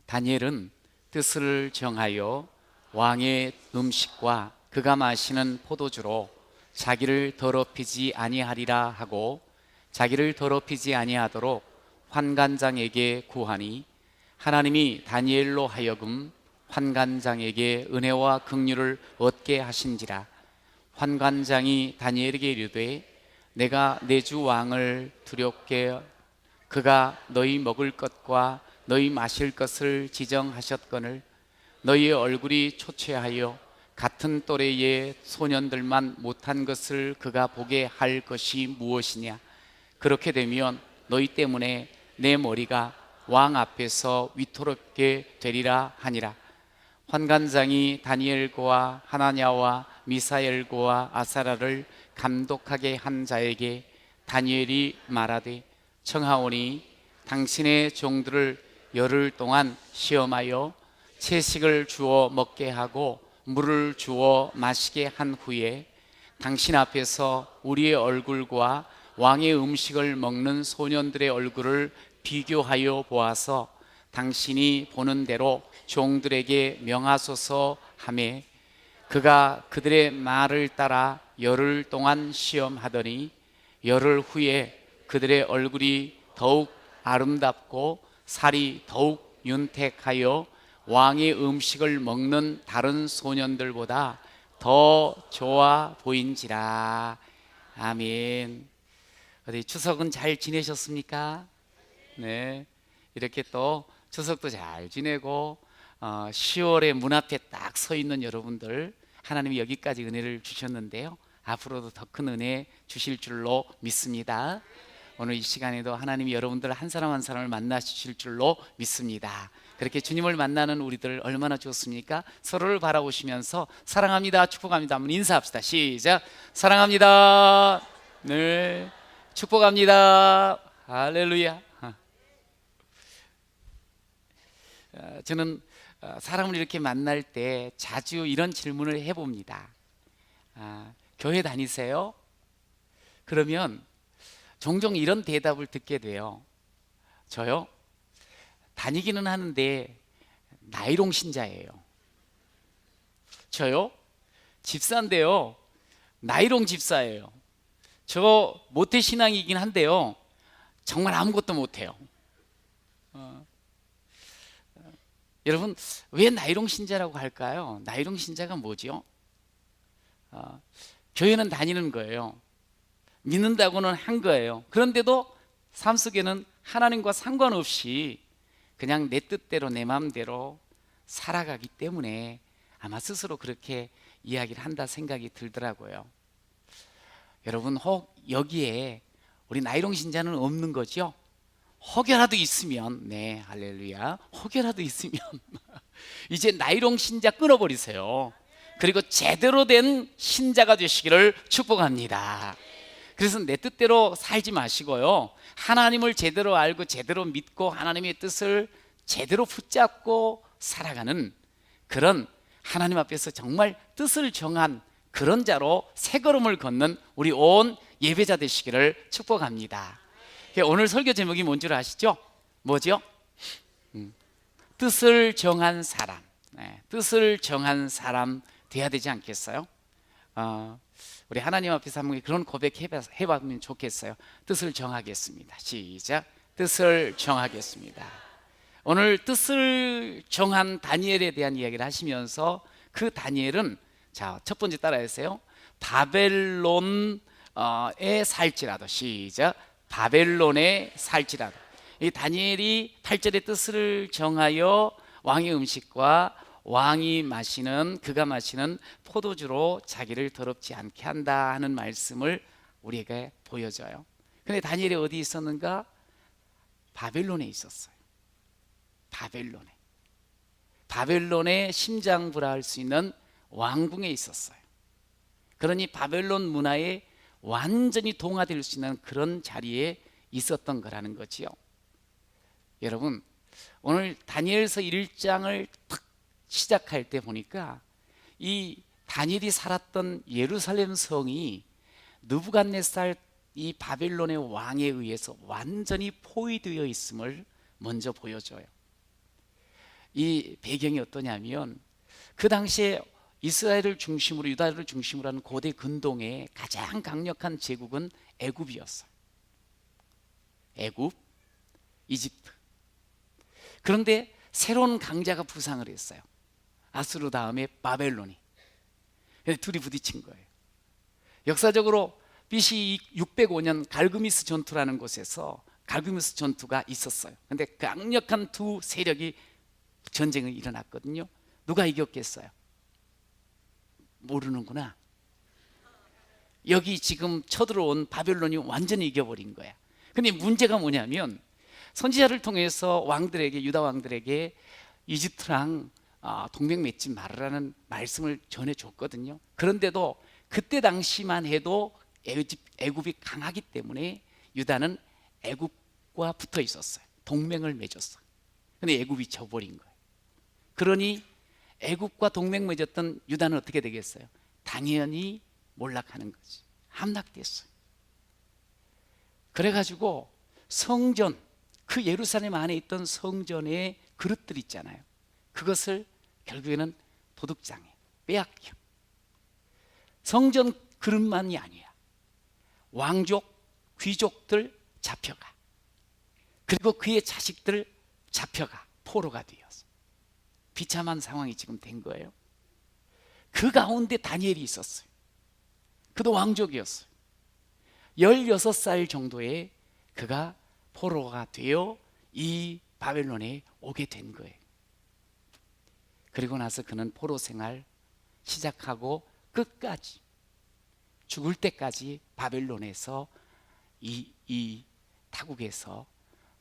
다니엘은 뜻을 정하여 왕의 음식과 그가 마시는 포도주로 자기를 더럽히지 아니하리라 하고, 자기를 더럽히지 아니하도록 환관장에게 구하니 하나님이 다니엘로 하여금 환관장에게 은혜와 긍휼을 얻게 하신지라. 환관장이 다니엘에게 이르되 내가 내 주 왕을 두렵게 그가 너희 먹을 것과 너희 마실 것을 지정하셨거늘 너희의 얼굴이 초췌하여 같은 또래의 소년들만 못한 것을 그가 보게 할 것이 무엇이냐. 그렇게 되면 너희 때문에 내 머리가 왕 앞에서 위태롭게 되리라 하니라. 환관장이 다니엘과 하나냐와 미사엘과 아사라를 감독하게 한 자에게 다니엘이 말하되 청하오니 당신의 종들을 열흘 동안 시험하여 채식을 주어 먹게 하고 물을 주어 마시게 한 후에 당신 앞에서 우리의 얼굴과 왕의 음식을 먹는 소년들의 얼굴을 비교하여 보아서 당신이 보는 대로 종들에게 명하소서 하매, 그가 그들의 말을 따라 열흘 동안 시험하더니 열흘 후에 그들의 얼굴이 더욱 아름답고 살이 더욱 윤택하여 왕의 음식을 먹는 다른 소년들보다 더 좋아 보인지라. 아멘. 어디 추석은 잘 지내셨습니까? 네, 이렇게 또 추석도 잘 지내고 10월에 문 앞에 딱 서 있는 여러분들, 하나님이 여기까지 은혜를 주셨는데요, 앞으로도 더 큰 은혜 주실 줄로 믿습니다. 오늘 이 시간에도 하나님이 여러분들 한 사람 한 사람을 만나주실 줄로 믿습니다. 그렇게 주님을 만나는 우리들 얼마나 좋습니까? 서로를 바라보시면서 사랑합니다, 축복합니다 한번 인사합시다. 시작. 사랑합니다. 네, 축복합니다. 할렐루야. 저는 사람을 이렇게 만날 때 자주 이런 질문을 해봅니다. 교회 다니세요? 그러면 종종 이런 대답을 듣게 돼요. 저요? 다니기는 하는데 나이롱 신자예요. 저요? 집사인데요, 나이롱 집사예요. 저 모태신앙이긴 한데요, 정말 아무것도 못해요. 여러분, 왜 나이롱 신자라고 할까요? 나이롱 신자가 뭐죠? 교회는 다니는 거예요. 믿는다고는 한 거예요. 그런데도 삶 속에는 하나님과 상관없이 그냥 내 뜻대로 내 마음대로 살아가기 때문에 아마 스스로 그렇게 이야기를 한다 생각이 들더라고요. 여러분, 혹 여기에 우리 나이롱 신자는 없는 거죠? 혹여라도 있으면, 네, 할렐루야, 혹여라도 있으면 이제 나이롱 신자 끊어버리세요. 그리고 제대로 된 신자가 되시기를 축복합니다. 그래서 내 뜻대로 살지 마시고요, 하나님을 제대로 알고 제대로 믿고 하나님의 뜻을 제대로 붙잡고 살아가는 그런, 하나님 앞에서 정말 뜻을 정한 그런 자로 새 걸음을 걷는 우리 온 예배자 되시기를 축복합니다. 오늘 설교 제목이 뭔 줄 아시죠? 뭐죠? 뜻을 정한 사람. 네, 뜻을 정한 사람 돼야 되지 않겠어요? 우리 하나님 앞에서 한번 그런 고백 해봤으면 좋겠어요. 뜻을 정하겠습니다. 시작. 뜻을 정하겠습니다. 오늘 뜻을 정한 다니엘에 대한 이야기를 하시면서, 그 다니엘은, 자, 첫 번째 따라하세요. 바벨론에 살지라도. 시작. 바벨론에 살지라도. 이 다니엘이 8절의 뜻을 정하여 왕의 음식과 왕이 마시는, 그가 마시는 포도주로 자기를 더럽지 않게 한다 하는 말씀을 우리에게 보여줘요. 근데 다니엘이 어디 있었는가? 바벨론에 있었어요. 바벨론에 심장부라할 수 있는 왕궁에 있었어요. 그러니 바벨론 문화에 완전히 동화될 수 있는 그런 자리에 있었던 거라는 거지요. 여러분, 오늘 다니엘서 1장을 탁 시작할 때 보니까 이 다니엘이 살았던 예루살렘 성이 느부갓네살 이 바벨론의 왕에 의해서 완전히 포위되어 있음을 먼저 보여줘요. 이 배경이 어떠냐면 그 당시에 이스라엘을 중심으로 유다를 중심으로 하는 고대 근동의 가장 강력한 제국은 애굽이었어요. 애굽, 이집트. 그런데 새로운 강자가 부상을 했어요. 아수르 다음에 바벨론이. 둘이 부딪힌 거예요. 역사적으로 BC 605년 갈그미스 전투라는 곳에서 갈그미스 전투가 있었어요. 그런데 강력한 두 세력이 전쟁이 일어났거든요. 누가 이겼겠어요? 모르는구나. 여기 지금 쳐들어온 바벨론이 완전히 이겨버린 거야. 근데 문제가 뭐냐면 선지자를 통해서 왕들에게, 유다 왕들에게 이집트랑 동맹 맺지 말으라는 말씀을 전해줬거든요. 그런데도 그때 당시만 해도 애굽이 강하기 때문에 유다는 애굽과 붙어 있었어요. 동맹을 맺었어요. 근데 애굽이 져버린 거예요. 그러니 애굽과 동맹 맺었던 유다는 어떻게 되겠어요? 당연히 몰락하는 거지. 함락됐어요. 그래가지고 성전, 그 예루살렘 안에 있던 성전의 그릇들 있잖아요. 그것을 결국에는 도둑장에 빼앗겨. 성전 그릇만이 아니야. 왕족, 귀족들 잡혀가. 그리고 그의 자식들 잡혀가. 포로가 되어서. 비참한 상황이 지금 된 거예요. 그 가운데 다니엘이 있었어요. 그도 왕족이었어요. 16살 정도에 그가 포로가 되어 이 바벨론에 오게 된 거예요. 그리고 나서 그는 포로 생활 시작하고 끝까지 죽을 때까지 바벨론에서 이 타국에서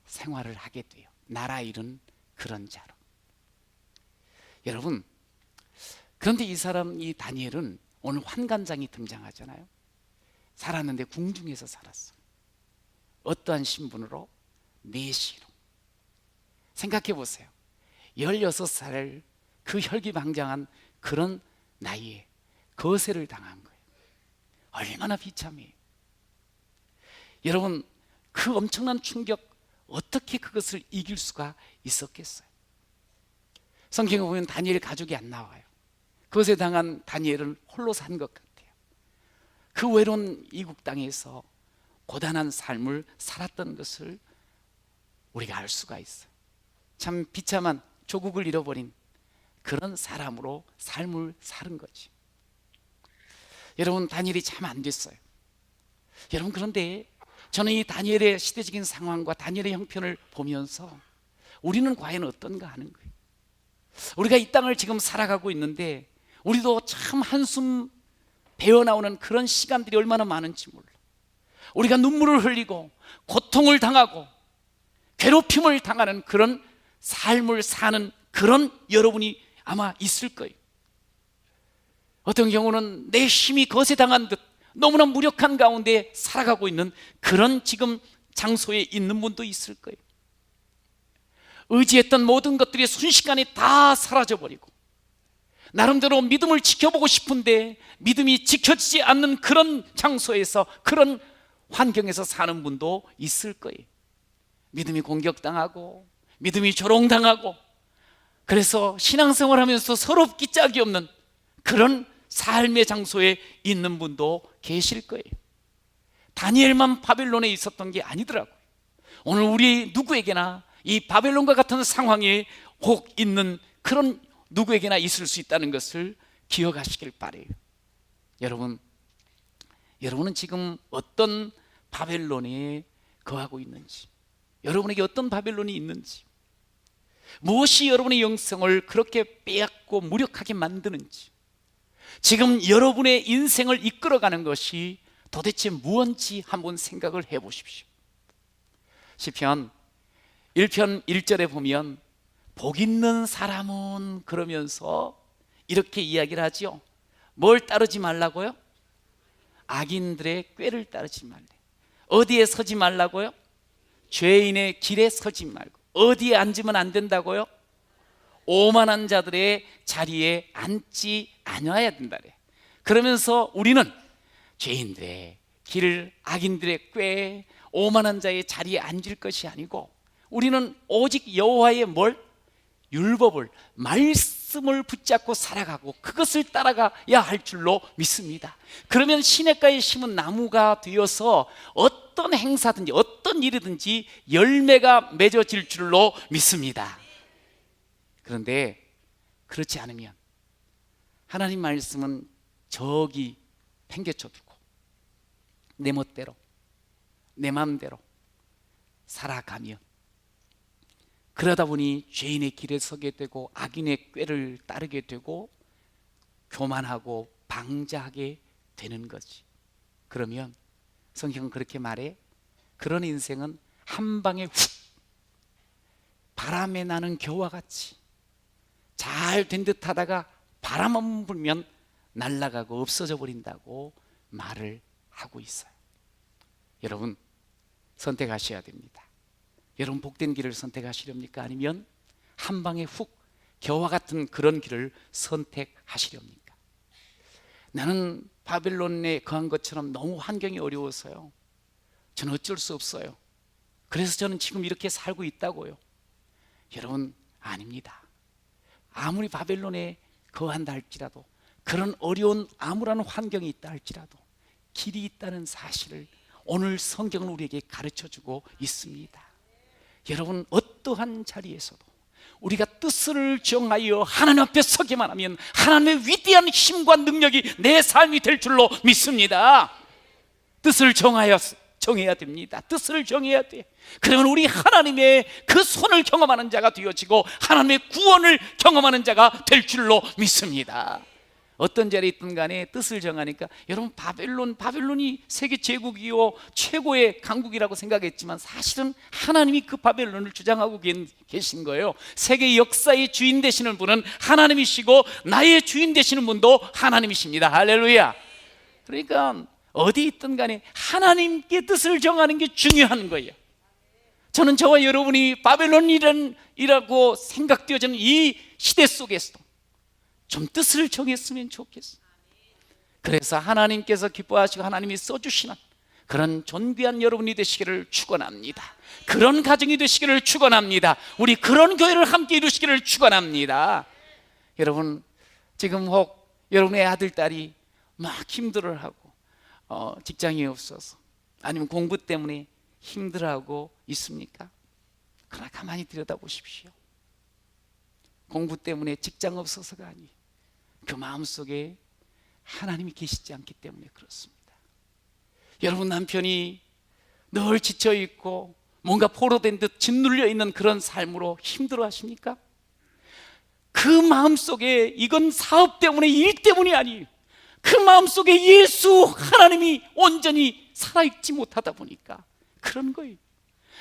생활을 하게 돼요. 나라 잃은 그런 자로. 여러분, 그런데 이 사람, 이 다니엘은 오늘 환관장이 등장하잖아요. 살았는데 궁중에서 살았어. 어떠한 신분으로? 내시로. 생각해 보세요. 16살 그 혈기방장한 그런 나이에 거세를 당한 거예요. 얼마나 비참해요. 여러분, 그 엄청난 충격, 어떻게 그것을 이길 수가 있었겠어요? 성경에 보면 다니엘 가족이 안 나와요. 그것에 당한 다니엘은 홀로 산 것 같아요. 그 외로운 이국 땅에서 고단한 삶을 살았던 것을 우리가 알 수가 있어요. 참 비참한, 조국을 잃어버린 그런 사람으로 삶을 사는 거지. 여러분, 다니엘이 참 안 됐어요. 여러분, 그런데 저는 이 다니엘의 시대적인 상황과 다니엘의 형편을 보면서 우리는 과연 어떤가 하는 거예요. 우리가 이 땅을 지금 살아가고 있는데 우리도 참 한숨 배어나오는 그런 시간들이 얼마나 많은지 몰라. 우리가 눈물을 흘리고 고통을 당하고 괴롭힘을 당하는 그런 삶을 사는 그런 여러분이 아마 있을 거예요. 어떤 경우는 내 힘이 거세당한 듯 너무나 무력한 가운데 살아가고 있는 그런 지금 장소에 있는 분도 있을 거예요. 의지했던 모든 것들이 순식간에 다 사라져버리고 나름대로 믿음을 지켜보고 싶은데 믿음이 지켜지지 않는 그런 장소에서, 그런 환경에서 사는 분도 있을 거예요. 믿음이 공격당하고 믿음이 조롱당하고, 그래서 신앙생활 하면서 서럽기 짝이 없는 그런 삶의 장소에 있는 분도 계실 거예요. 다니엘만 바벨론에 있었던 게 아니더라고요. 오늘 우리 누구에게나 이 바벨론과 같은 상황에 혹 있는 그런 누구에게나 있을 수 있다는 것을 기억하시길 바라요. 여러분은 지금 어떤 바벨론에 거하고 있는지, 여러분에게 어떤 바벨론이 있는지, 무엇이 여러분의 영성을 그렇게 빼앗고 무력하게 만드는지, 지금 여러분의 인생을 이끌어가는 것이 도대체 무엇인지 한번 생각을 해보십시오. 시편 1편 1절에 보면 복 있는 사람은 그러면서 이렇게 이야기를 하죠. 뭘 따르지 말라고요? 악인들의 꾀를 따르지 말래. 어디에 서지 말라고요? 죄인의 길에 서지 말고. 어디에 앉으면 안 된다고요? 오만한 자들의 자리에 앉지 않아야 된다래. 그러면서 우리는 죄인들의 길, 악인들의 꾀, 오만한 자의 자리에 앉을 것이 아니고 우리는 오직 여호와의 뭘? 율법을, 말씀을 붙잡고 살아가고 그것을 따라가야 할 줄로 믿습니다. 그러면 시냇가에 심은 나무가 되어서 어떤 행사든지 어떤 일이든지 열매가 맺어질 줄로 믿습니다. 그런데 그렇지 않으면 하나님 말씀은 저기 팽개쳐 두고 내 멋대로 내 마음대로 살아가면, 그러다 보니 죄인의 길에 서게 되고 악인의 꾀를 따르게 되고 교만하고 방자하게 되는 거지. 그러면 성경은 그렇게 말해. 그런 인생은 한 방에 훅, 바람에 나는 겨와 같이 잘 된 듯 하다가 바람만 불면 날아가고 없어져 버린다고 말을 하고 있어요. 여러분, 선택하셔야 됩니다. 여러분, 복된 길을 선택하시렵니까? 아니면 한 방에 훅 겨와 같은 그런 길을 선택하시렵니까? 나는 바벨론에 거한 것처럼 너무 환경이 어려워서요, 저는 어쩔 수 없어요. 그래서 저는 지금 이렇게 살고 있다고요. 여러분, 아닙니다. 아무리 바벨론에 거한다 할지라도, 그런 어려운 암울한 환경이 있다 할지라도 길이 있다는 사실을 오늘 성경은 우리에게 가르쳐주고 있습니다. 여러분, 어떠한 자리에서도 우리가 뜻을 정하여 하나님 앞에 서기만 하면 하나님의 위대한 힘과 능력이 내 삶이 될 줄로 믿습니다. 뜻을 정해야 됩니다. 뜻을 정해야 돼. 그러면 우리 하나님의 그 손을 경험하는 자가 되어지고 하나님의 구원을 경험하는 자가 될 줄로 믿습니다. 어떤 자리에 있든 간에 뜻을 정하니까, 여러분, 바벨론이 세계 제국이요 최고의 강국이라고 생각했지만 사실은 하나님이 그 바벨론을 주장하고 계신 거예요. 세계 역사의 주인 되시는 분은 하나님이시고 나의 주인 되시는 분도 하나님이십니다. 할렐루야. 그러니까 어디 있든 간에 하나님께 뜻을 정하는 게 중요한 거예요. 저는 저와 여러분이 바벨론이라고 생각되어지는 이 시대 속에서도 좀 뜻을 정했으면 좋겠어요. 그래서 하나님께서 기뻐하시고 하나님이 써주시는 그런 존귀한 여러분이 되시기를 축원합니다. 그런 가정이 되시기를 축원합니다. 우리 그런 교회를 함께 이루시기를 축원합니다. 여러분, 지금 혹 여러분의 아들, 딸이 막 힘들어하고 직장이 없어서 아니면 공부 때문에 힘들어하고 있습니까? 그러나 가만히 들여다보십시오. 공부 때문에 직장 없어서가 아니에요. 그 마음속에 하나님이 계시지 않기 때문에 그렇습니다. 여러분, 남편이 늘 지쳐있고 뭔가 포로된 듯 짓눌려 있는 그런 삶으로 힘들어 하십니까? 그 마음속에 이건 사업 때문에, 일 때문이 아니에요. 그 마음속에 예수 하나님이 온전히 살아있지 못하다 보니까 그런 거예요.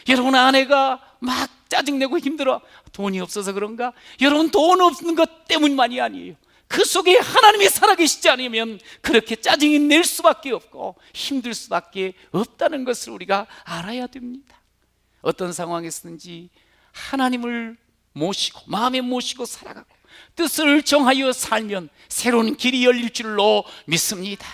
여러분, 아내가 막 짜증내고 힘들어, 돈이 없어서 그런가? 여러분, 돈 없는 것 때문만이 아니에요. 그 속에 하나님이 살아계시지 않으면 그렇게 짜증이 낼 수밖에 없고 힘들 수밖에 없다는 것을 우리가 알아야 됩니다. 어떤 상황에서든지 하나님을 모시고 마음에 모시고 살아가고 뜻을 정하여 살면 새로운 길이 열릴 줄로 믿습니다.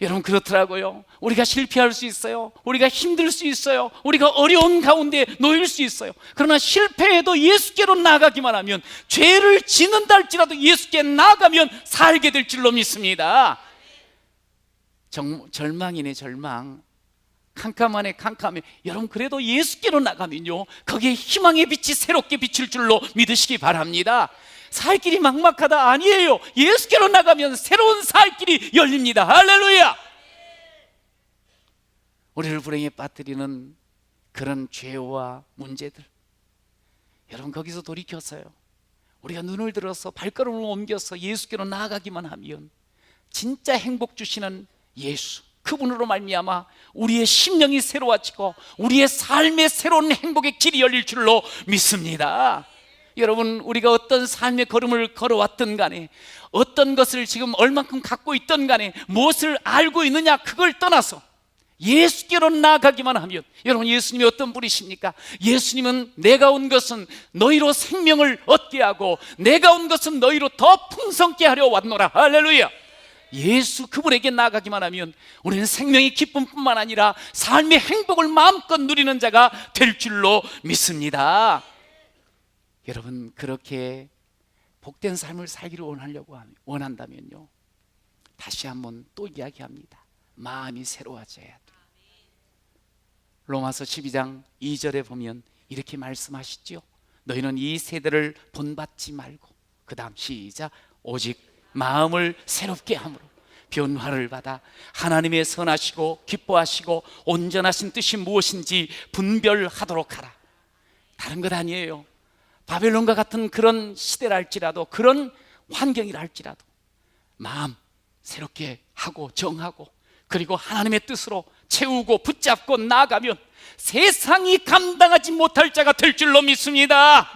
여러분, 그렇더라고요. 우리가 실패할 수 있어요. 우리가 힘들 수 있어요. 우리가 어려운 가운데 놓일 수 있어요. 그러나 실패해도 예수께로 나아가기만 하면, 죄를 짓는다 할지라도 예수께 나아가면 살게 될 줄로 믿습니다. 절망이네, 절망. 캄캄하네, 캄캄해. 여러분, 그래도 예수께로 나가면요, 거기에 희망의 빛이 새롭게 비칠 줄로 믿으시기 바랍니다. 살 길이 막막하다 아니에요. 예수께로 나가면 새로운 살 길이 열립니다. 할렐루야. 우리를 불행에 빠뜨리는 그런 죄와 문제들, 여러분, 거기서 돌이켜서요, 우리가 눈을 들어서 발걸음을 옮겨서 예수께로 나아가기만 하면 진짜 행복 주시는 예수, 그분으로 말미암아 우리의 심령이 새로워지고 우리의 삶의 새로운 행복의 길이 열릴 줄로 믿습니다. 여러분, 우리가 어떤 삶의 걸음을 걸어왔든 간에, 어떤 것을 지금 얼만큼 갖고 있든 간에, 무엇을 알고 있느냐 그걸 떠나서 예수께로 나아가기만 하면, 여러분, 예수님이 어떤 분이십니까? 예수님은 내가 온 것은 너희로 생명을 얻게 하고 내가 온 것은 너희로 더 풍성케 하려 왔노라. 할렐루야. 예수 그분에게 나아가기만 하면 우리는 생명의 기쁨뿐만 아니라 삶의 행복을 마음껏 누리는 자가 될 줄로 믿습니다. 여러분 그렇게 복된 삶을 살기를 원한다면요, 다시 한번 또 이야기합니다. 마음이 새로워져야 돼요. 로마서 12장 2절에 보면 이렇게 말씀하시죠. 너희는 이 세대를 본받지 말고, 그 다음 시작, 오직 마음을 새롭게 함으로 변화를 받아 하나님의 선하시고 기뻐하시고 온전하신 뜻이 무엇인지 분별하도록 하라. 다른 것 아니에요. 바벨론과 같은 그런 시대랄지라도, 그런 환경이랄지라도 마음 새롭게 하고 정하고, 그리고 하나님의 뜻으로 채우고 붙잡고 나아가면 세상이 감당하지 못할 자가 될 줄로 믿습니다.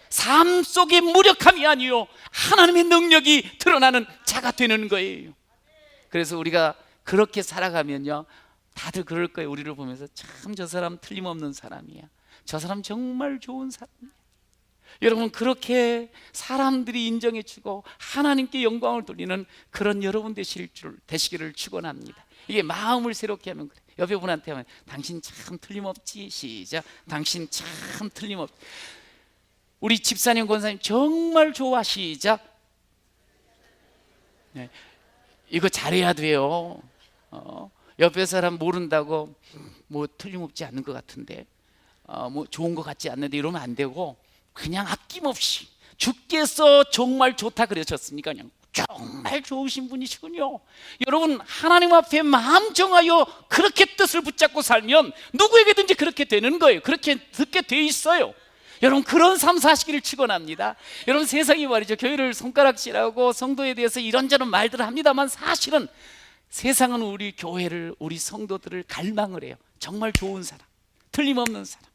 삶 속에 무력함이 아니요 하나님의 능력이 드러나는 자가 되는 거예요. 그래서 우리가 그렇게 살아가면요, 다들 그럴 거예요. 우리를 보면서 참 저 사람 틀림없는 사람이야, 저 사람 정말 좋은 사람이야. 여러분 그렇게 사람들이 인정해 주고 하나님께 영광을 돌리는 그런 여러분 되시기를 축원합니다. 이게 마음을 새롭게 하면 그래. 옆에 분한테 하면 당신 참 틀림없지. 시작. 당신 참 틀림없지. 우리 집사님 권사님 정말 좋아. 시작. 네. 이거 잘해야 돼요. 옆에 사람 모른다고 뭐 틀림없지 않는 것 같은데, 뭐 좋은 것 같지 않는데 이러면 안 되고, 그냥 아낌없이 주께서 정말 좋다 그러셨으니까 그냥 정말 좋으신 분이시군요. 여러분 하나님 앞에 마음 정하여 그렇게 뜻을 붙잡고 살면 누구에게든지 그렇게 되는 거예요. 그렇게 듣게 돼 있어요. 여러분 그런 삶 사시기를 축원합니다. 여러분 세상이 말이죠, 교회를 손가락질하고 성도에 대해서 이런저런 말들을 합니다만, 사실은 세상은 우리 교회를, 우리 성도들을 갈망을 해요. 정말 좋은 사람, 틀림없는 사람,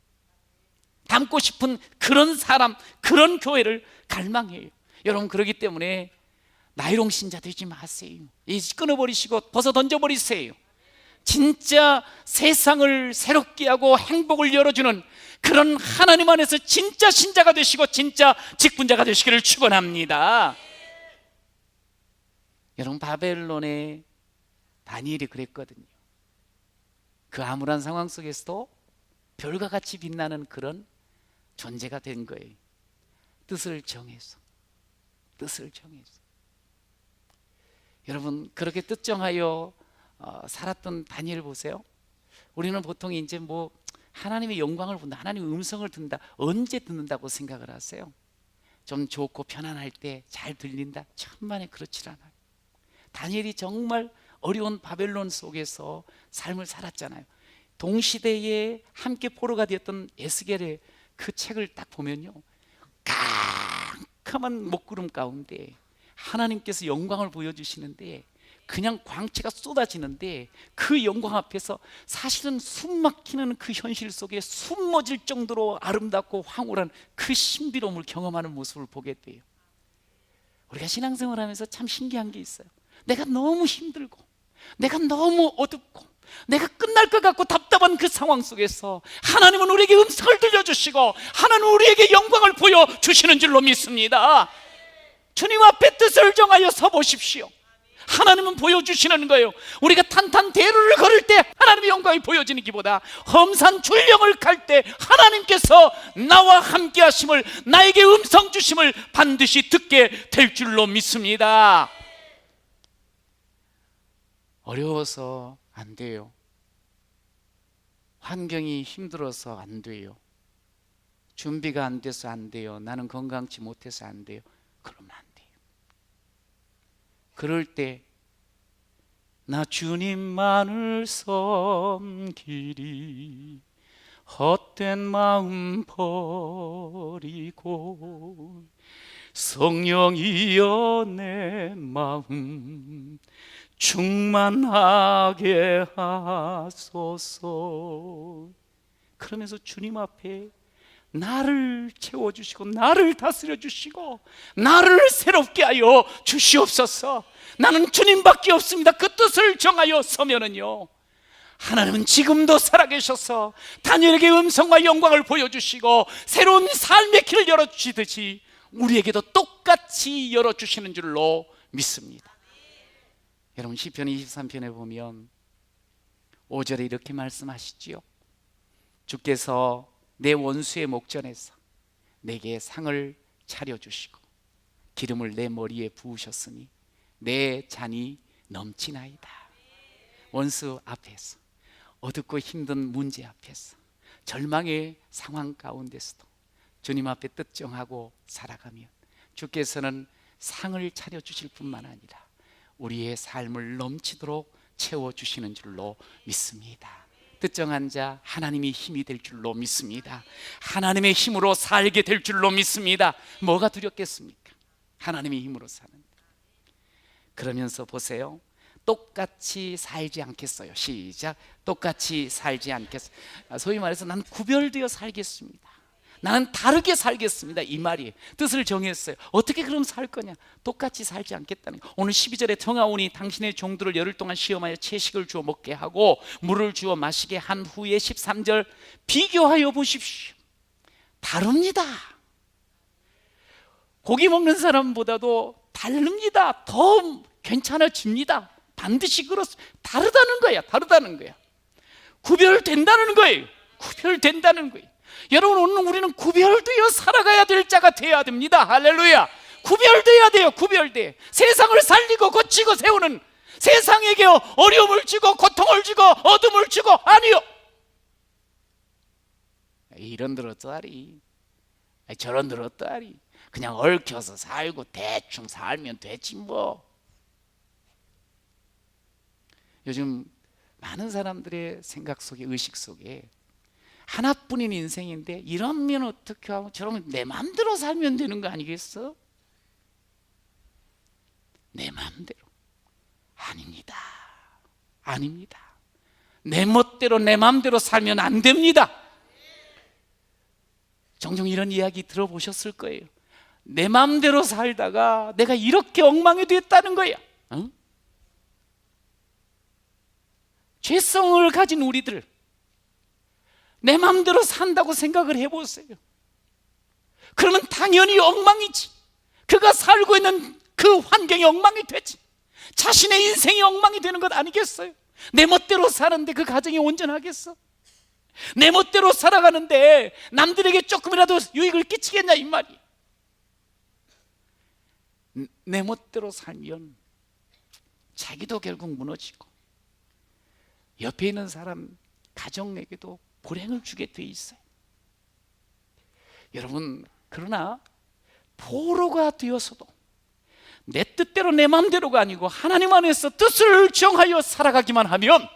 닮고 싶은 그런 사람, 그런 교회를 갈망해요. 여러분 그렇기 때문에 나이롱 신자 되지 마세요. 끊어버리시고 벗어 던져버리세요. 진짜 세상을 새롭게 하고 행복을 열어주는 그런 하나님 안에서 진짜 신자가 되시고 진짜 직분자가 되시기를 축원합니다. 여러분 바벨론의 다니엘이 그랬거든요. 그 암울한 상황 속에서도 별과 같이 빛나는 그런 존재가 된 거예요. 뜻을 정해서. 여러분 그렇게 뜻 정하여 살았던 다니엘 보세요. 우리는 보통 이제 뭐 하나님의 영광을 본다, 하나님의 음성을 듣는다, 언제 듣는다고 생각을 하세요? 좀 좋고 편안할 때 잘 들린다? 천만에 그렇지 않아요. 다니엘이 정말 어려운 바벨론 속에서 삶을 살았잖아요. 동시대에 함께 포로가 되었던 에스겔의 그 책을 딱 보면요, 깜깜한 먹구름 가운데 하나님께서 영광을 보여주시는데, 그냥 광채가 쏟아지는데 그 영광 앞에서 사실은 숨 막히는 그 현실 속에 숨 멎을 정도로 아름답고 황홀한 그 신비로움을 경험하는 모습을 보게 돼요. 우리가 신앙생활하면서 참 신기한 게 있어요. 내가 너무 힘들고, 내가 너무 어둡고, 내가 끝날 것 같고 답답한 그 상황 속에서 하나님은 우리에게 음성을 들려주시고 하나님은 우리에게 영광을 보여주시는 줄로 믿습니다. 주님 앞에 뜻을 정하여 서보십시오. 하나님은 보여주시는 거예요. 우리가 탄탄대로를 걸을 때 하나님의 영광이 보여지는 기보다 험산 출령을 갈 때 하나님께서 나와 함께 하심을, 나에게 음성 주심을 반드시 듣게 될 줄로 믿습니다. 어려워서 안 돼요. 환경이 힘들어서 안 돼요. 준비가 안 돼서 안 돼요. 나는 건강치 못해서 안 돼요. 그러면 안 돼요. 그럴 때 나 주님만을 섬기리, 헛된 마음 버리고 성령이여 내 마음 충만하게 하소서. 그러면서 주님 앞에 나를 채워주시고 나를 다스려 주시고 나를 새롭게 하여 주시옵소서. 나는 주님밖에 없습니다. 그 뜻을 정하여 서면은요, 하나님은 지금도 살아계셔서 다니엘에게 음성과 영광을 보여주시고 새로운 삶의 길을 열어주시듯이 우리에게도 똑같이 열어주시는 줄로 믿습니다. 여러분 시편 23편에 보면 5절에 이렇게 말씀하시지요. 주께서 내 원수의 목전에서 내게 상을 차려주시고 기름을 내 머리에 부으셨으니 내 잔이 넘치나이다. 원수 앞에서, 어둡고 힘든 문제 앞에서, 절망의 상황 가운데서도 주님 앞에 뜻 정하고 살아가면 주께서는 상을 차려주실 뿐만 아니라 우리의 삶을 넘치도록 채워주시는 줄로 믿습니다. 뜻 정한 자 하나님이 힘이 될 줄로 믿습니다. 하나님의 힘으로 살게 될 줄로 믿습니다. 뭐가 두렵겠습니까? 하나님의 힘으로 사는데. 그러면서 보세요, 똑같이 살지 않겠어요. 시작. 똑같이 살지 않겠어요. 소위 말해서 난 구별되어 살겠습니다. 나는 다르게 살겠습니다, 이 말이에요. 뜻을 정했어요. 어떻게 그럼 살 거냐? 똑같이 살지 않겠다는 거예요. 오늘 12절에 정하오니 당신의 종들을 열흘 동안 시험하여 채식을 주어 먹게 하고 물을 주어 마시게 한 후에 13절 비교하여 보십시오. 다릅니다. 고기 먹는 사람보다도 다릅니다. 더 괜찮아집니다. 반드시 그렇습니다. 다르다는 거야. 다르다는 거야. 구별된다는 거예요. 구별된다는 거예요. 여러분, 오늘 우리는 구별되어 살아가야 될 자가 되어야 됩니다. 할렐루야. 구별돼야 돼요. 구별돼. 세상을 살리고 고치고 세우는, 세상에게 어려움을 주고 고통을 주고 어둠을 주고, 아니요. 이런들 어떠하리, 저런들 어떠하리, 그냥 얽혀서 살고 대충 살면 되지 뭐. 요즘 많은 사람들의 생각 속에, 의식 속에 하나뿐인 인생인데 이러면 어떻게 하고 저러면 내 마음대로 살면 되는 거 아니겠어? 내 마음대로 아닙니다. 아닙니다. 내 멋대로 내 마음대로 살면 안 됩니다. 종종 이런 이야기 들어보셨을 거예요. 내 마음대로 살다가 내가 이렇게 엉망이 됐다는 거야. 응? 죄성을 가진 우리들, 내 마음대로 산다고 생각을 해보세요. 그러면 당연히 엉망이지. 그가 살고 있는 그 환경이 엉망이 되지. 자신의 인생이 엉망이 되는 것 아니겠어요? 내 멋대로 사는데 그 가정이 온전하겠어? 내 멋대로 살아가는데 남들에게 조금이라도 유익을 끼치겠냐, 이 말이. 내 멋대로 살면 자기도 결국 무너지고 옆에 있는 사람, 가정에게도 불행을 주게 돼 있어요. 여러분, 그러나 포로가 되어서도 내 뜻대로 내 마음대로가 아니고 하나님 안에서 뜻을 정하여 살아가기만 하면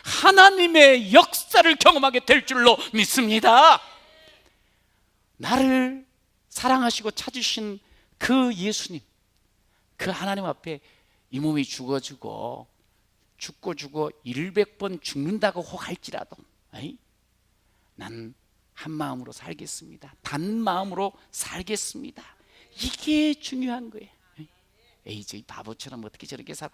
하나님의 역사를 경험하게 될 줄로 믿습니다. 나를 사랑하시고 찾으신 그 예수님, 그 하나님 앞에 이 몸이 죽어지고 죽고 100번 죽는다고 혹할지라도 난 한 마음으로 살겠습니다. 단 마음으로 살겠습니다. 이게 중요한 거예요. 에이, 저 바보처럼 어떻게 저렇게 살아.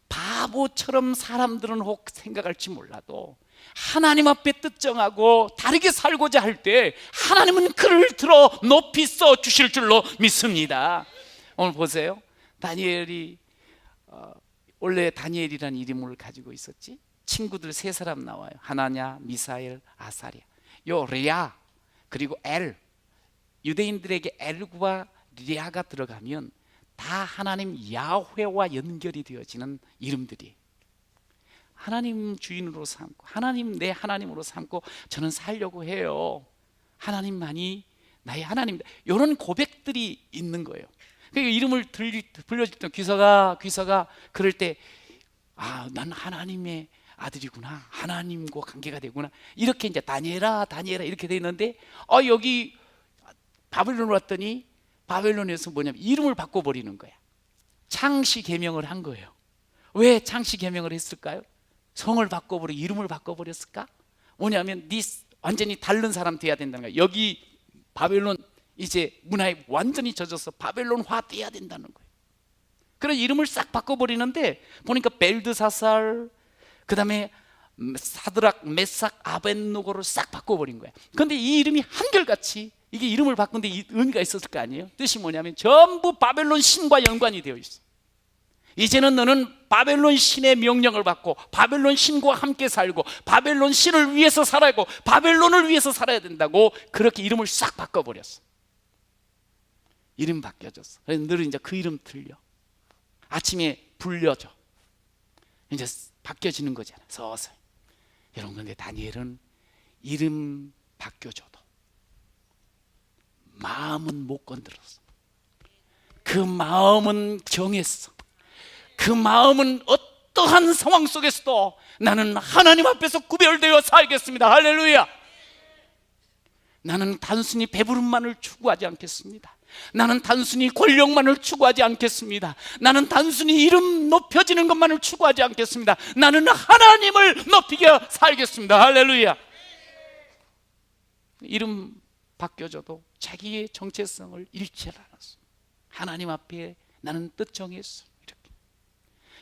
바보처럼 사람들은 혹 생각할지 몰라도 하나님 앞에 뜻 정하고 다르게 살고자 할 때 하나님은 그를 들어 높이 써 주실 줄로 믿습니다. 오늘 보세요. 다니엘이 원래 다니엘이라는 이름을 가지고 있었지. 친구들 세 사람 나와요. 하나냐, 미사엘, 아사랴. 요 레아 그리고 엘, 유대인들에게 엘과 레아가 들어가면 다 하나님 야훼와 연결이 되어지는 이름들이. 하나님 주인으로 삼고 하나님 내 하나님으로 삼고 저는 살려고 해요. 하나님만이 나의 하나님이다. 이런 고백들이 있는 거예요. 그러니까 이름을 불려줄 때 귀서가 그럴 때 난 하나님의 아들이구나, 하나님과 관계가 되구나, 이렇게 이제 다니엘아 이렇게 돼 있는데 여기 바벨론 왔더니 바벨론에서 뭐냐면 이름을 바꿔버리는 거야. 창시 계명을 한 거예요. 왜 창시 계명을 했을까요? 성을 바꿔버리고 이름을 바꿔버렸을까? 뭐냐면 네 완전히 다른 사람 돼야 된다는 거야. 여기 바벨론 이제 문화에 완전히 젖어서 바벨론화 돼야 된다는 거예요. 그래서 이름을 싹 바꿔버리는데 보니까 벨드사살, 그 다음에 사드락, 메삭, 아벤노고를 싹 바꿔버린 거야. 그런데 이 이름이 한결같이 이게 이름을 바꾼 데 의미가 있었을 거 아니에요? 뜻이 뭐냐면 전부 바벨론 신과 연관이 되어 있어. 이제는 너는 바벨론 신의 명령을 받고 바벨론 신과 함께 살고 바벨론 신을 위해서 살아야 하고 바벨론을 위해서 살아야 된다고 그렇게 이름을 싹 바꿔버렸어. 이름 바뀌어졌어. 그래서 늘 이제 그 이름 들려. 아침에 불려줘. 이제 바뀌어지는 거잖아, 서서히. 여러분, 근데 다니엘은 이름 바뀌어줘도 마음은 못 건드렸어. 그 마음은 정했어. 그 마음은 어떠한 상황 속에서도 나는 하나님 앞에서 구별되어 살겠습니다. 할렐루야. 나는 단순히 배부름만을 추구하지 않겠습니다. 나는 단순히 권력만을 추구하지 않겠습니다. 나는 단순히 이름 높여지는 것만을 추구하지 않겠습니다. 나는 하나님을 높이게 살겠습니다. 할렐루야. 이름 바뀌어져도 자기의 정체성을 잃지 않았어. 하나님 앞에 나는 뜻 정했어. 이렇게.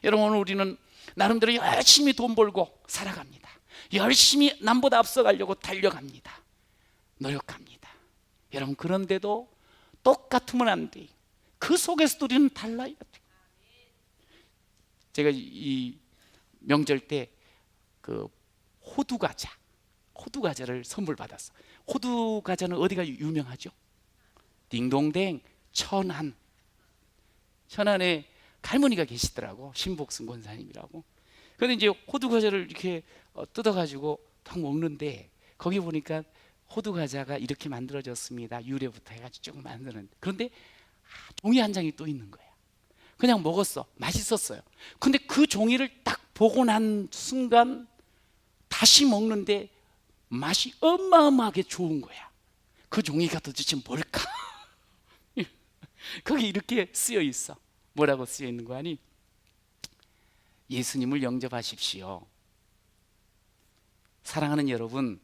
여러분, 오늘 우리는 나름대로 열심히 돈 벌고 살아갑니다. 열심히 남보다 앞서가려고 달려갑니다. 노력합니다. 여러분, 그런데도 똑같으면 안 돼. 그 속에서도 우리는 달라야 돼. 제가 이 명절 때 그 호두과자를 선물 받았어. 호두과자는 어디가 유명하죠? 딩동댕 천안에 할머니가 계시더라고. 신복승 권사님이라고. 그런데 이제 호두과자를 이렇게 뜯어가지고 딱 먹는데 거기 보니까 호두과자가 이렇게 만들어졌습니다. 유래부터 해가지고 쭉 만드는데, 그런데 종이 한 장이 또 있는 거야. 그냥 먹었어. 맛있었어요. 근데 그 종이를 딱 보고 난 순간 다시 먹는데 맛이 어마어마하게 좋은 거야. 그 종이가 도대체 뭘까? 거기 이렇게 쓰여 있어. 뭐라고 쓰여 있는 거 아니? 예수님을 영접하십시오. 사랑하는 여러분,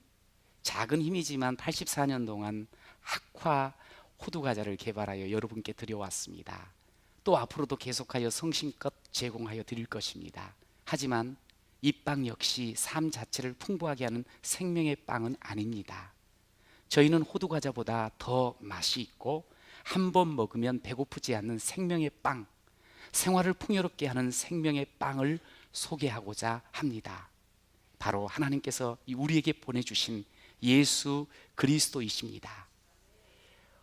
작은 힘이지만 84년 동안 학화 호두과자를 개발하여 여러분께 드려왔습니다. 또 앞으로도 계속하여 성심껏 제공하여 드릴 것입니다. 하지만 이 빵 역시 삶 자체를 풍부하게 하는 생명의 빵은 아닙니다. 저희는 호두과자보다 더 맛이 있고 한 번 먹으면 배고프지 않는 생명의 빵, 생활을 풍요롭게 하는 생명의 빵을 소개하고자 합니다. 바로 하나님께서 우리에게 보내주신 예수 그리스도이십니다.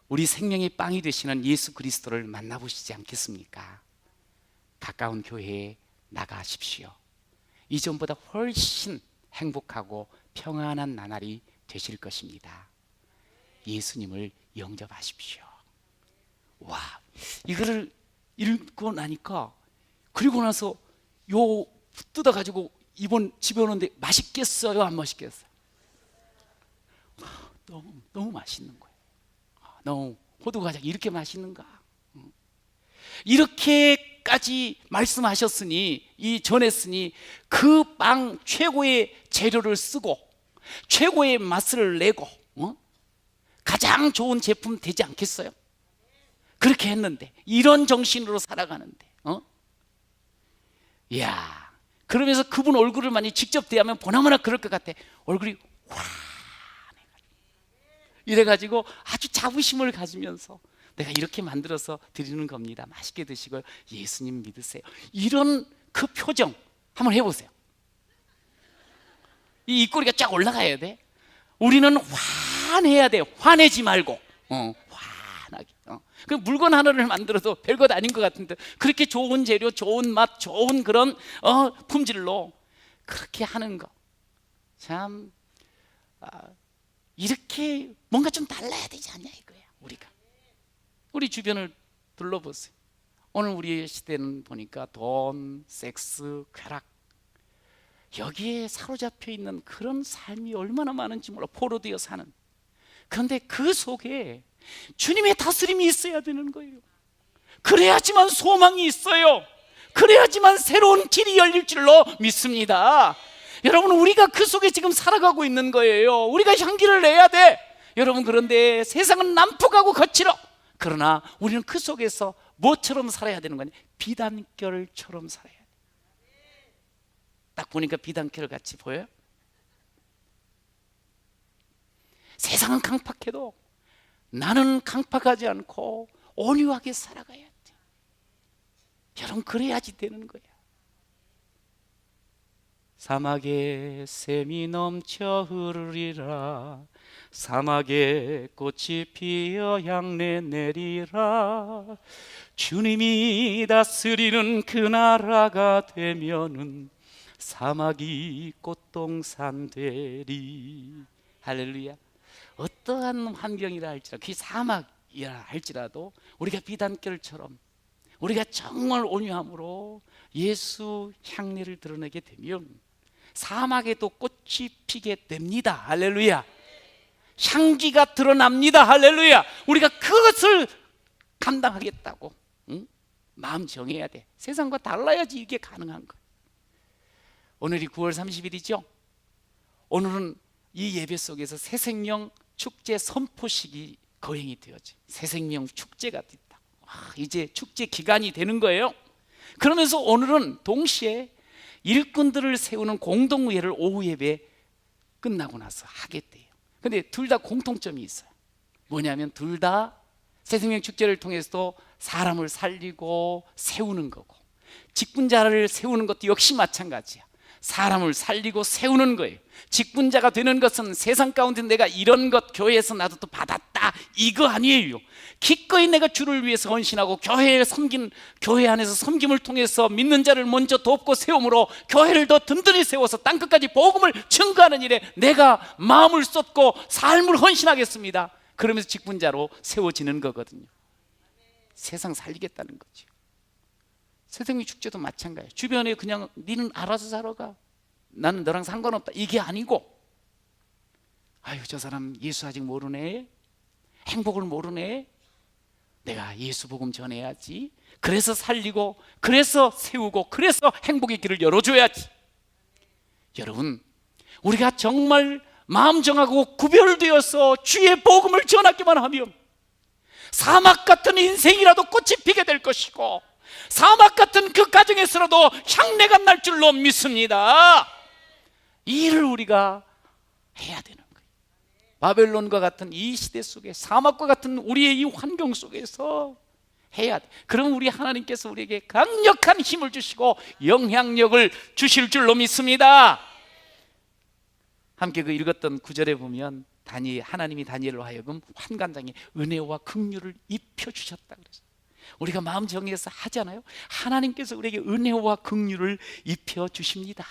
우리 생명의 빵이 되시는 예수 그리스도를 만나보시지 않겠습니까? 가까운 교회에 나가십시오. 이전보다 훨씬 행복하고 평안한 나날이 되실 것입니다. 예수님을 영접하십시오. 와, 이거를 읽고 나니까, 그리고 나서 요 뜯어가지고 이번 집에 오는데 맛있겠어요? 안 맛있겠어요? 너무 맛있는 거예요. 너무, 호두과자 이렇게 맛있는가? 이렇게까지 말씀하셨으니, 전했으니 그 빵 최고의 재료를 쓰고 최고의 맛을 내고 가장 좋은 제품 되지 않겠어요? 그렇게 했는데, 이런 정신으로 살아가는데, 이야, 그러면서 그분 얼굴을 많이 직접 대하면 보나마나 그럴 것 같아. 얼굴이 이래가지고 아주 자부심을 가지면서 내가 이렇게 만들어서 드리는 겁니다. 맛있게 드시고요. 예수님 믿으세요. 이런 그 표정 한번 해보세요. 이 입꼬리가 쫙 올라가야 돼. 우리는 환해야 돼. 화내지 말고 환하게. 그 물건 하나를 만들어도 별것 아닌 것 같은데, 그렇게 좋은 재료, 좋은 맛, 좋은 그런 품질로 그렇게 하는 거 참, 이렇게 뭔가 좀 달라야 되지 않냐 이거야. 우리 주변을 둘러보세요. 오늘 우리의 시대는 보니까 돈, 섹스, 쾌락, 여기에 사로잡혀 있는 그런 삶이 얼마나 많은지 몰라. 포로되어 사는. 그런데 그 속에 주님의 다스림이 있어야 되는 거예요. 그래야지만 소망이 있어요. 그래야지만 새로운 길이 열릴 줄로 믿습니다. 여러분, 우리가 그 속에 지금 살아가고 있는 거예요. 우리가 향기를 내야 돼. 여러분, 그런데 세상은 난폭하고 거칠어. 그러나 우리는 그 속에서 뭐처럼 살아야 되는 거냐? 비단결처럼 살아야 돼. 딱 보니까 비단결 같이 보여요? 세상은 강팍해도 나는 강팍하지 않고 온유하게 살아가야 돼. 여러분, 그래야지 되는 거야. 사막에 샘이 넘쳐 흐르리라. 사막에 꽃이 피어 향내 내리라. 주님이 다스리는 그 나라가 되면은 사막이 꽃동산 되리. 할렐루야. 어떠한 환경이라 할지라도, 그 사막이라 할지라도 우리가 비단결처럼 우리가 정말 온유함으로 예수 향내를 드러내게 되면 사막에도 꽃이 피게 됩니다. 할렐루야. 향기가 드러납니다. 할렐루야. 우리가 그것을 감당하겠다고 마음 정해야 돼. 세상과 달라야지 이게 가능한 거예요. 오늘이 9월 30일이죠. 오늘은 이 예배 속에서 새생명 축제 선포식이 거행이 되어지. 새생명 축제가 됐다. 이제 축제 기간이 되는 거예요. 그러면서 오늘은 동시에 일꾼들을 세우는 공동회를 오후 예배 끝나고 나서 하게 돼요. 근데 둘 다 공통점이 있어요. 뭐냐면 둘 다 새생명 축제를 통해서도 사람을 살리고 세우는 거고, 직분자를 세우는 것도 역시 마찬가지야. 사람을 살리고 세우는 거예요. 직분자가 되는 것은 세상 가운데 내가 이런 것 교회에서 나도 또 받았다 이거 아니에요. 기꺼이 내가 주를 위해서 헌신하고 교회 안에서 섬김을 통해서 믿는 자를 먼저 돕고 세움으로 교회를 더 든든히 세워서 땅끝까지 복음을 증거하는 일에 내가 마음을 쏟고 삶을 헌신하겠습니다. 그러면서 직분자로 세워지는 거거든요. 세상 살리겠다는 거죠. 새생명 축제도 마찬가지예요. 주변에 그냥 니는 알아서 살아가, 나는 너랑 상관없다 이게 아니고, 아유 저 사람 예수 아직 모르네, 행복을 모르네, 내가 예수 복음 전해야지. 그래서 살리고, 그래서 세우고, 그래서 행복의 길을 열어줘야지. 여러분, 우리가 정말 마음 정하고 구별되어서 주의 복음을 전하기만 하면 사막 같은 인생이라도 꽃이 피게 될 것이고, 사막 같은 그 가정에서라도 향내가 날 줄로 믿습니다. 이 일을 우리가 해야 되는 거예요. 바벨론과 같은 이 시대 속에, 사막과 같은 우리의 이 환경 속에서 해야 돼. 그럼 우리 하나님께서 우리에게 강력한 힘을 주시고 영향력을 주실 줄로 믿습니다. 함께 그 읽었던 구절에 보면 하나님이 다니엘로 하여금 환관장에 은혜와 긍휼을 입혀주셨다 그랬어요. 우리가 마음 정해서 하잖아요. 하나님께서 우리에게 은혜와 긍휼을 입혀주십니다.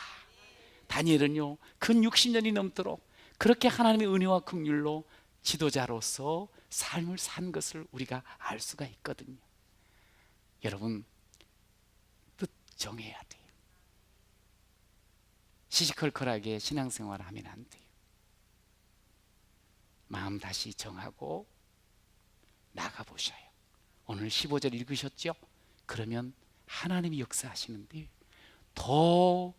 다니엘은요, 근 60년이 넘도록 그렇게 하나님의 은혜와 긍휼로 지도자로서 삶을 산 것을 우리가 알 수가 있거든요. 여러분, 뜻 정해야 돼요. 시시콜콜하게 신앙생활을 하면 안 돼요. 마음 다시 정하고 나가보셔요. 오늘 15절 읽으셨죠? 그러면 하나님이 역사하시는데 더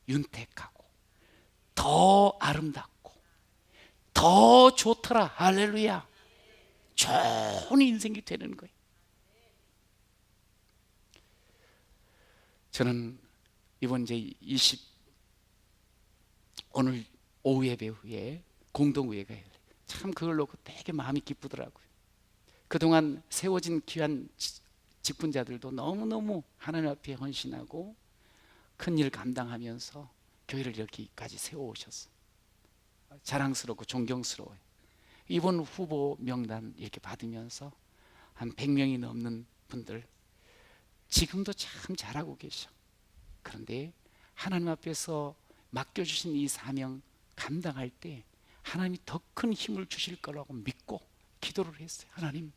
윤택하고 더 아름답고 더 좋더라. 할렐루야. 좋은 인생이 되는 거예요. 저는 이번 이제 오늘 오후 예배 후에 공동회가 참 그걸 놓고 되게 마음이 기쁘더라고요. 그동안 세워진 귀한 직분자들도 너무너무 하나님 앞에 헌신하고 큰일 감당하면서 교회를 여기까지 세워오셨어. 자랑스럽고 존경스러워요. 이번 후보 명단 이렇게 받으면서 한 100명이 넘는 분들 지금도 참 잘하고 계셔. 그런데 하나님 앞에서 맡겨주신 이 사명 감당할 때 하나님이 더 큰 힘을 주실 거라고 믿고 기도를 했어요. 하나님,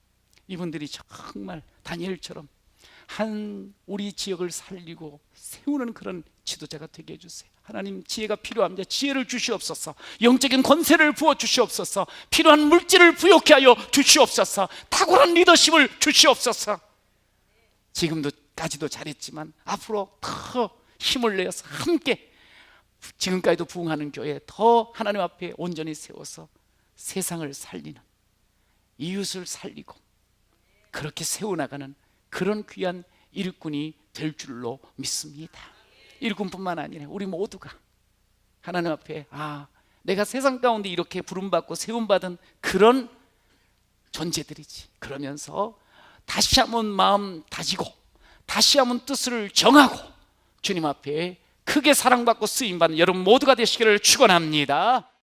이분들이 정말 다니엘처럼 우리 지역을 살리고 세우는 그런 지도자가 되게 해주세요. 하나님, 지혜가 필요합니다. 지혜를 주시옵소서. 영적인 권세를 부어 주시옵소서. 필요한 물질을 부욕케 하여 주시옵소서. 탁월한 리더십을 주시옵소서. 지금까지도 잘했지만 앞으로 더 힘을 내어서 함께 지금까지도 부흥하는 교회 더 하나님 앞에 온전히 세워서 세상을 살리는, 이웃을 살리고 그렇게 세워나가는 그런 귀한 일꾼이 될 줄로 믿습니다. 일꾼뿐만 아니라 우리 모두가 하나님 앞에 내가 세상 가운데 이렇게 부름받고 세움받은 그런 존재들이지. 그러면서 다시 한번 마음 다지고 다시 한번 뜻을 정하고 주님 앞에 크게 사랑받고 쓰임받는 여러분 모두가 되시기를 축원합니다.